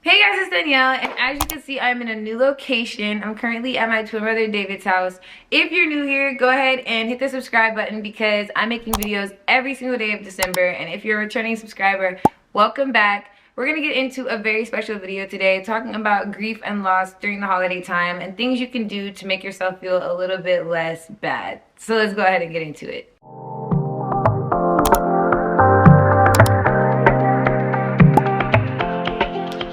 Hey guys, it's Danielle, and as you can see, I'm in a new location. I'm currently at my twin brother David's house. If you're new here, go ahead and hit the subscribe button because I'm making videos every single day of December. And if you're a returning subscriber, welcome back. We're gonna get into a very special video today talking about grief and loss during the holiday time and things you can do to make yourself feel a little bit less bad. So let's go ahead and get into it.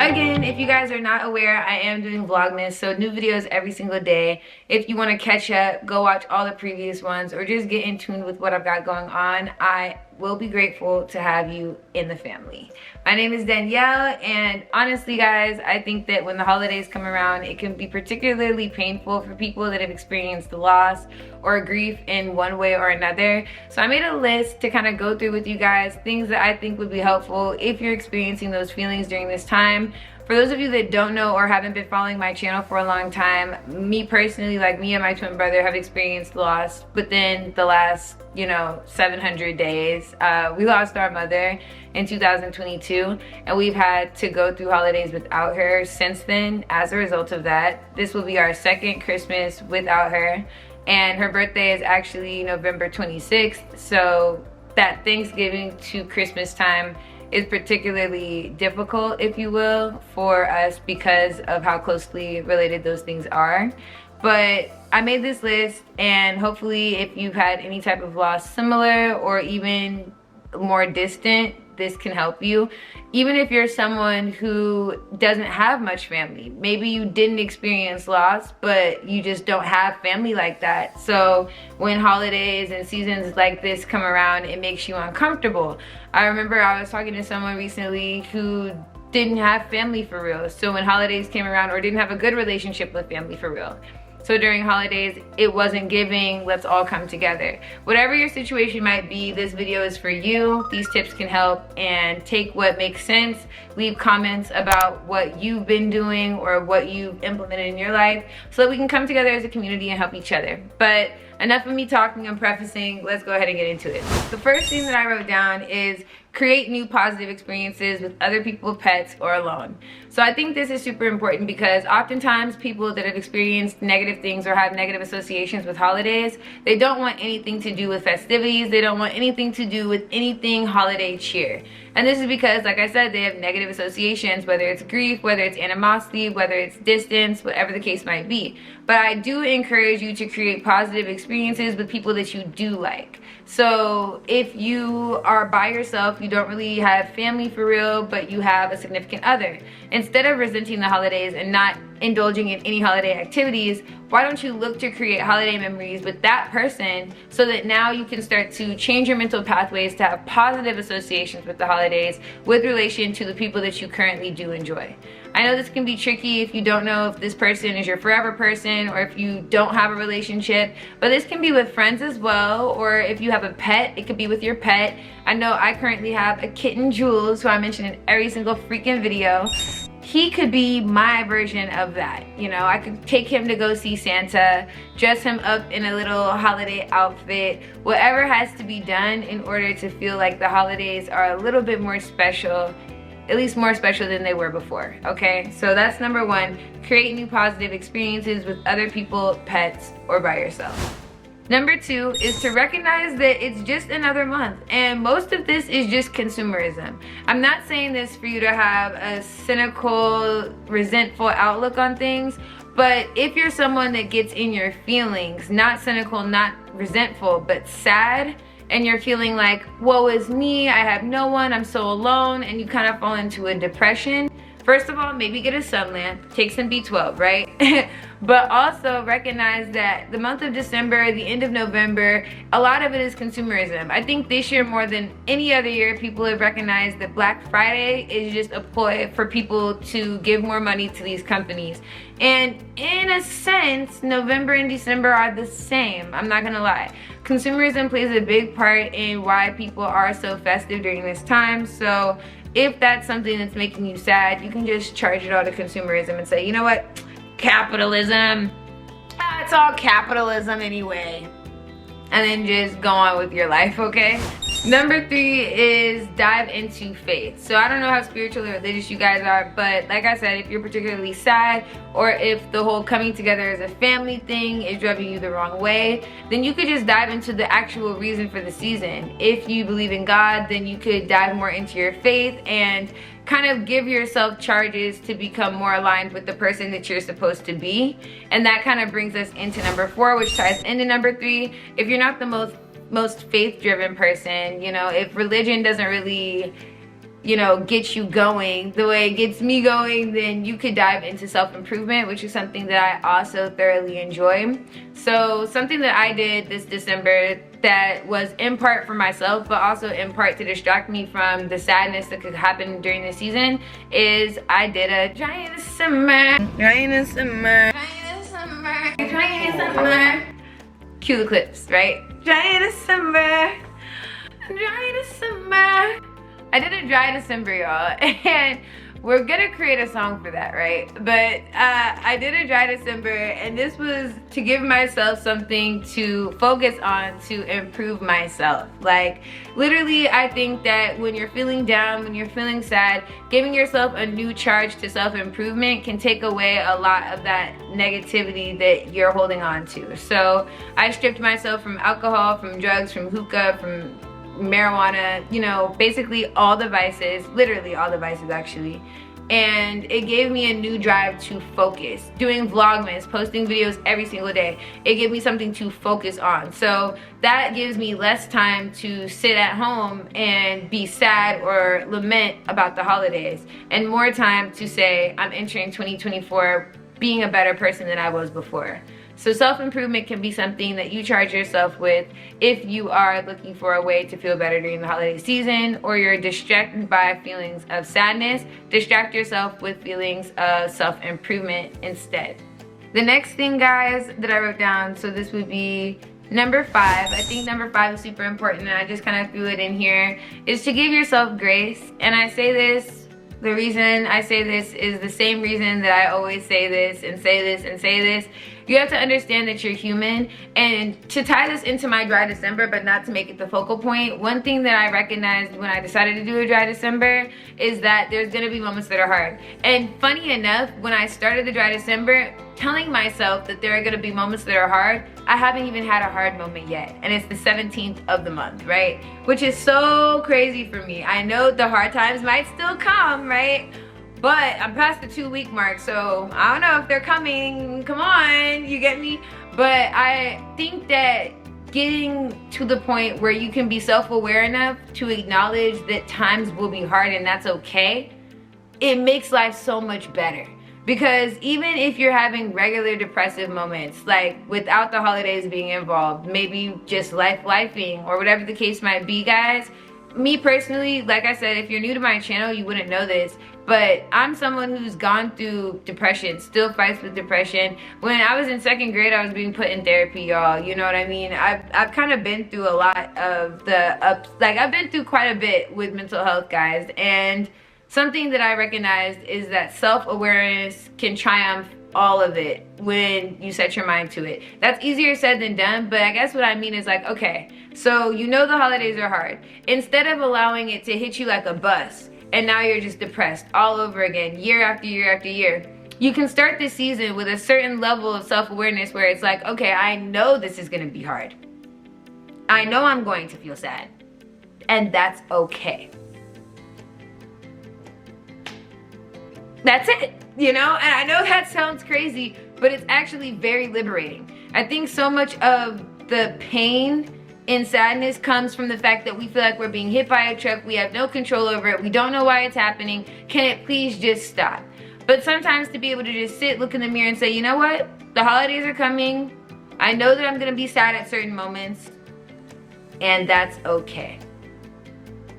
Again, if you guys are not aware, I am doing Vlogmas, so new videos every single day. If you want to catch up, go watch all the previous ones or just get in tune with what I've got going on. I will be grateful to have you in the family. My name is Danielle, and honestly guys, I think that when the holidays come around, it can be particularly painful for people that have experienced the loss or grief in one way or another. So I made a list to kind of go through with you guys, things that I think would be helpful if you're experiencing those feelings during this time. For those of you that don't know or haven't been following my channel for a long time, me personally, like me and my twin brother, have experienced loss within the last, 700 days. We lost our mother in 2022, and we've had to go through holidays without her since then. As a result of that, this will be our second Christmas without her, and her birthday is actually November 26th, so that Thanksgiving to Christmas time is particularly difficult, if you will, for us because of how closely related those things are. But I made this list, and hopefully if you've had any type of loss similar or even more distant, this can help you. Even if you're someone who doesn't have much family, maybe you didn't experience loss, but you just don't have family like that. So when holidays and seasons like this come around, it makes you uncomfortable. I remember I was talking to someone recently who didn't have family for real. So when holidays came around, or didn't have a good relationship with family for real. So during holidays, it wasn't giving, let's all come together. Whatever your situation might be, this video is for you. These tips can help, and take what makes sense. Leave comments about what you've been doing or what you've implemented in your life so that we can come together as a community and help each other. But enough of me talking and prefacing, let's go ahead and get into it. The first thing that I wrote down is create new positive experiences with other people, pets, or alone. So I think this is super important because oftentimes people that have experienced negative things or have negative associations with holidays, they don't want anything to do with festivities. They don't want anything to do with anything holiday cheer. And this is because, like I said, they have negative associations, whether it's grief, whether it's animosity, whether it's distance, whatever the case might be. But I do encourage you to create positive experiences with people that you do like. So if you are by yourself, you don't really have family for real, but you have a significant other, instead of resenting the holidays and not indulging in any holiday activities, why don't you look to create holiday memories with that person so that now you can start to change your mental pathways to have positive associations with the holidays with relation to the people that you currently do enjoy. I know this can be tricky if you don't know if this person is your forever person or if you don't have a relationship, but this can be with friends as well, or if you have a pet, it could be with your pet. I know I currently have a kitten, Jules, who I mention in every single freaking video. He could be my version of that. I could take him to go see Santa, dress him up in a little holiday outfit, whatever has to be done in order to feel like the holidays are a little bit more special, at least more special than they were before, okay? So that's number one, create new positive experiences with other people, pets, or by yourself. Number two is to recognize that it's just another month, and most of this is just consumerism. I'm not saying this for you to have a cynical, resentful outlook on things, but if you're someone that gets in your feelings, not cynical, not resentful, but sad, and you're feeling like, woe is me, I have no one, I'm so alone, and you kind of fall into a depression, first of all, maybe get a sun lamp, take some B12, right? But also recognize that the month of December, the end of November, a lot of it is consumerism. I think this year more than any other year, people have recognized that Black Friday is just a ploy for people to give more money to these companies. And in a sense, November and December are the same, I'm not gonna lie. Consumerism plays a big part in why people are so festive during this time. So if that's something that's making you sad, you can just charge it all to consumerism and say, you know what? Capitalism. It's all capitalism anyway. And then just go on with your life, okay? Number 3 is dive into faith. So I don't know how spiritual or religious you guys are, but like I said, if you're particularly sad, or if the whole coming together as a family thing is rubbing you the wrong way, then you could just dive into the actual reason for the season. If you believe in God, then you could dive more into your faith and kind of give yourself charges to become more aligned with the person that you're supposed to be. And that kind of brings us into number 4, which ties into number 3. If you're not the most faith-driven person, you know, if religion doesn't really, you know, get you going the way it gets me going, then you could dive into self-improvement, which is something that I also thoroughly enjoy. So something that I did this December that was in part for myself, but also in part to distract me from the sadness that could happen during the season, is I did a dry in the summer, dry in the summer, dry in the summer, dry in the summer. Cue the clips, right? Dry December, dry December. I did a dry December, y'all, and we're gonna create a song for that, right? But I did a dry December, and this was to give myself something to focus on to improve myself. Like, literally, I think that when you're feeling down, when you're feeling sad, giving yourself a new charge to self-improvement can take away a lot of that negativity that you're holding on to. So I stripped myself from alcohol, from drugs, from hookah, from marijuana, you know, basically all the vices, literally all the vices actually. And it gave me a new drive to focus. Doing Vlogmas, posting videos every single day, it gave me something to focus on. So that gives me less time to sit at home and be sad or lament about the holidays, and more time to say, I'm entering 2024 being a better person than I was before. So self-improvement can be something that you charge yourself with if you are looking for a way to feel better during the holiday season, or you're distracted by feelings of sadness. Distract yourself with feelings of self-improvement instead. The next thing, guys, that I wrote down, so this would be number 5. I think number 5 is super important, and I just kind of threw it in here, is to give yourself grace. And I say this, the reason I say this is the same reason that I always say this and say this and say this. You have to understand that you're human. And to tie this into my dry December, but not to make it the focal point, one thing that I recognized when I decided to do a dry December is that there's gonna be moments that are hard. And funny enough, when I started the dry December, telling myself that there are gonna be moments that are hard, I haven't even had a hard moment yet. And it's the 17th of the month, right? Which is so crazy for me. I know the hard times might still come, right? But I'm past the 2-week mark, so I don't know if they're coming. Come on, you get me? But I think that getting to the point where you can be self-aware enough to acknowledge that times will be hard and that's okay, it makes life so much better. Because even if you're having regular depressive moments, like without the holidays being involved, maybe just lifing or whatever the case might be, guys, me personally, like I said, if you're new to my channel, you wouldn't know this, but I'm someone who's gone through depression, still fights with depression. When I was in 2nd grade, I was being put in therapy, y'all. You know what I mean? I've kind of been through a lot of the ups. Like, I've been through quite a bit with mental health, guys. And something that I recognized is that self-awareness can triumph all of it when you set your mind to it. That's easier said than done, but I guess what I mean is, like, okay, so you know the holidays are hard. Instead of allowing it to hit you like a bus, and now you're just depressed all over again, year after year after year, you can start this season with a certain level of self-awareness where it's like, okay, I know this is gonna be hard. I know I'm going to feel sad, and that's okay. That's it, you know? And I know that sounds crazy, but it's actually very liberating. I think so much of the pain and sadness comes from the fact that we feel like we're being hit by a truck, we have no control over it, we don't know why it's happening, can it please just stop? But sometimes to be able to just sit, look in the mirror and say, you know what? The holidays are coming. I know that I'm gonna be sad at certain moments, and that's okay.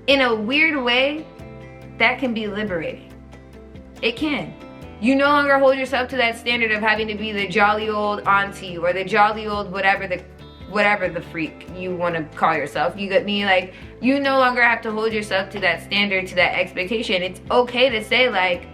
In a weird way, that can be liberating. It can. You no longer hold yourself to that standard of having to be the jolly old auntie or the jolly old whatever the freak you want to call yourself. You get me? Like, you no longer have to hold yourself to that standard, to that expectation. It's okay to say, like,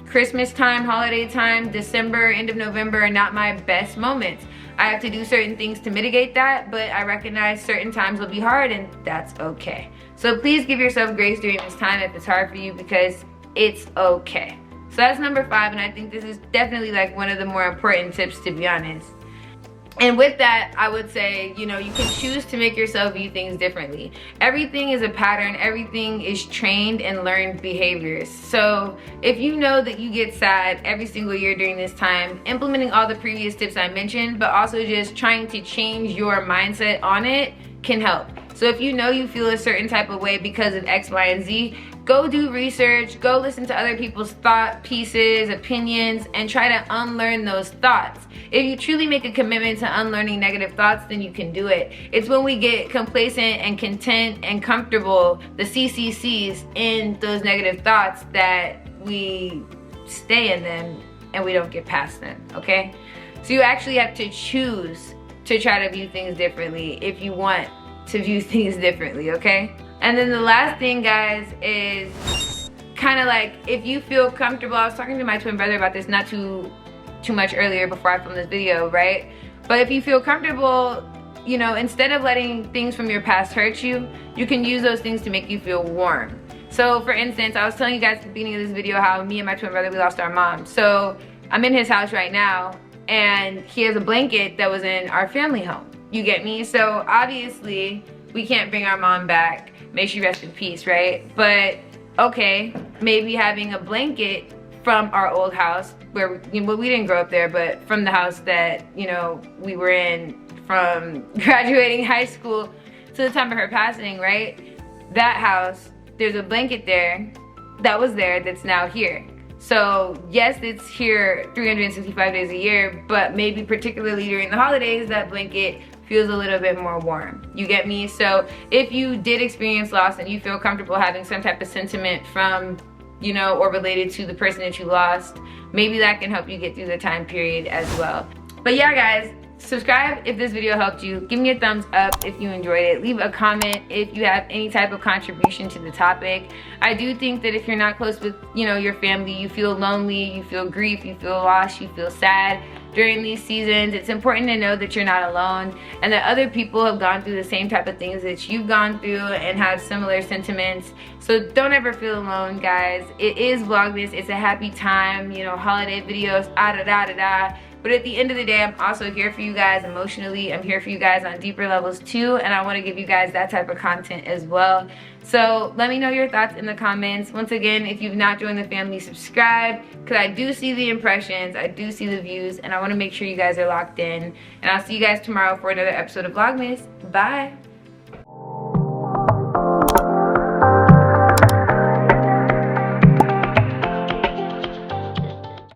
Christmas time, holiday time, December, end of November are not my best moments. I have to do certain things to mitigate that, but I recognize certain times will be hard, and that's okay. So please give yourself grace during this time if it's hard for you, because it's okay. So that's number 5, and I think this is definitely like one of the more important tips, to be honest. And with that, I would say, you know, you can choose to make yourself view things differently. Everything is a pattern. Everything is trained and learned behaviors. So if you know that you get sad every single year during this time, implementing all the previous tips I mentioned, but also just trying to change your mindset on it can help. So if you know you feel a certain type of way because of X, Y, and Z, go do research, go listen to other people's thought pieces, opinions, and try to unlearn those thoughts. If you truly make a commitment to unlearning negative thoughts, then you can do it. It's when we get complacent and content and comfortable, the CCCs, in those negative thoughts, that we stay in them and we don't get past them, okay? So you actually have to choose to try to view things differently if you want to view things differently, okay? And then the last thing, guys, is kind of like, if you feel comfortable, I was talking to my twin brother about this not too much earlier before I filmed this video, right? But if you feel comfortable, you know, instead of letting things from your past hurt you, you can use those things to make you feel warm. So for instance, I was telling you guys at the beginning of this video how me and my twin brother, we lost our mom. So I'm in his house right now, and he has a blanket that was in our family home. You get me? So obviously we can't bring our mom back. May she rest in peace, right? But okay, maybe having a blanket from our old house, where we didn't grow up there, but from the house that, you know, we were in from graduating high school to the time of her passing, right? That house, there's a blanket there that was there that's now here. So yes, it's here 365 days a year, but maybe particularly during the holidays, that blanket feels a little bit more warm. You get me? So if you did experience loss and you feel comfortable having some type of sentiment from, you know, or related to the person that you lost, maybe that can help you get through the time period as well. But yeah, guys, subscribe if this video helped you. Give me a thumbs up if you enjoyed it. Leave a comment if you have any type of contribution to the topic. I do think that if you're not close with, you know, your family, you feel lonely, you feel grief, you feel lost, you feel sad during these seasons, it's important to know that you're not alone and that other people have gone through the same type of things that you've gone through and have similar sentiments. So don't ever feel alone, guys. It is Vlogmas. It's a happy time, you know, holiday videos, da-da-da-da-da. But at the end of the day, I'm also here for you guys emotionally. I'm here for you guys on deeper levels too, and I want to give you guys that type of content as well. So let me know your thoughts in the comments. Once again, if you've not joined the family, subscribe, because I do see the impressions, I do see the views, and I want to make sure you guys are locked in. And I'll see you guys tomorrow for another episode of Vlogmas. Bye.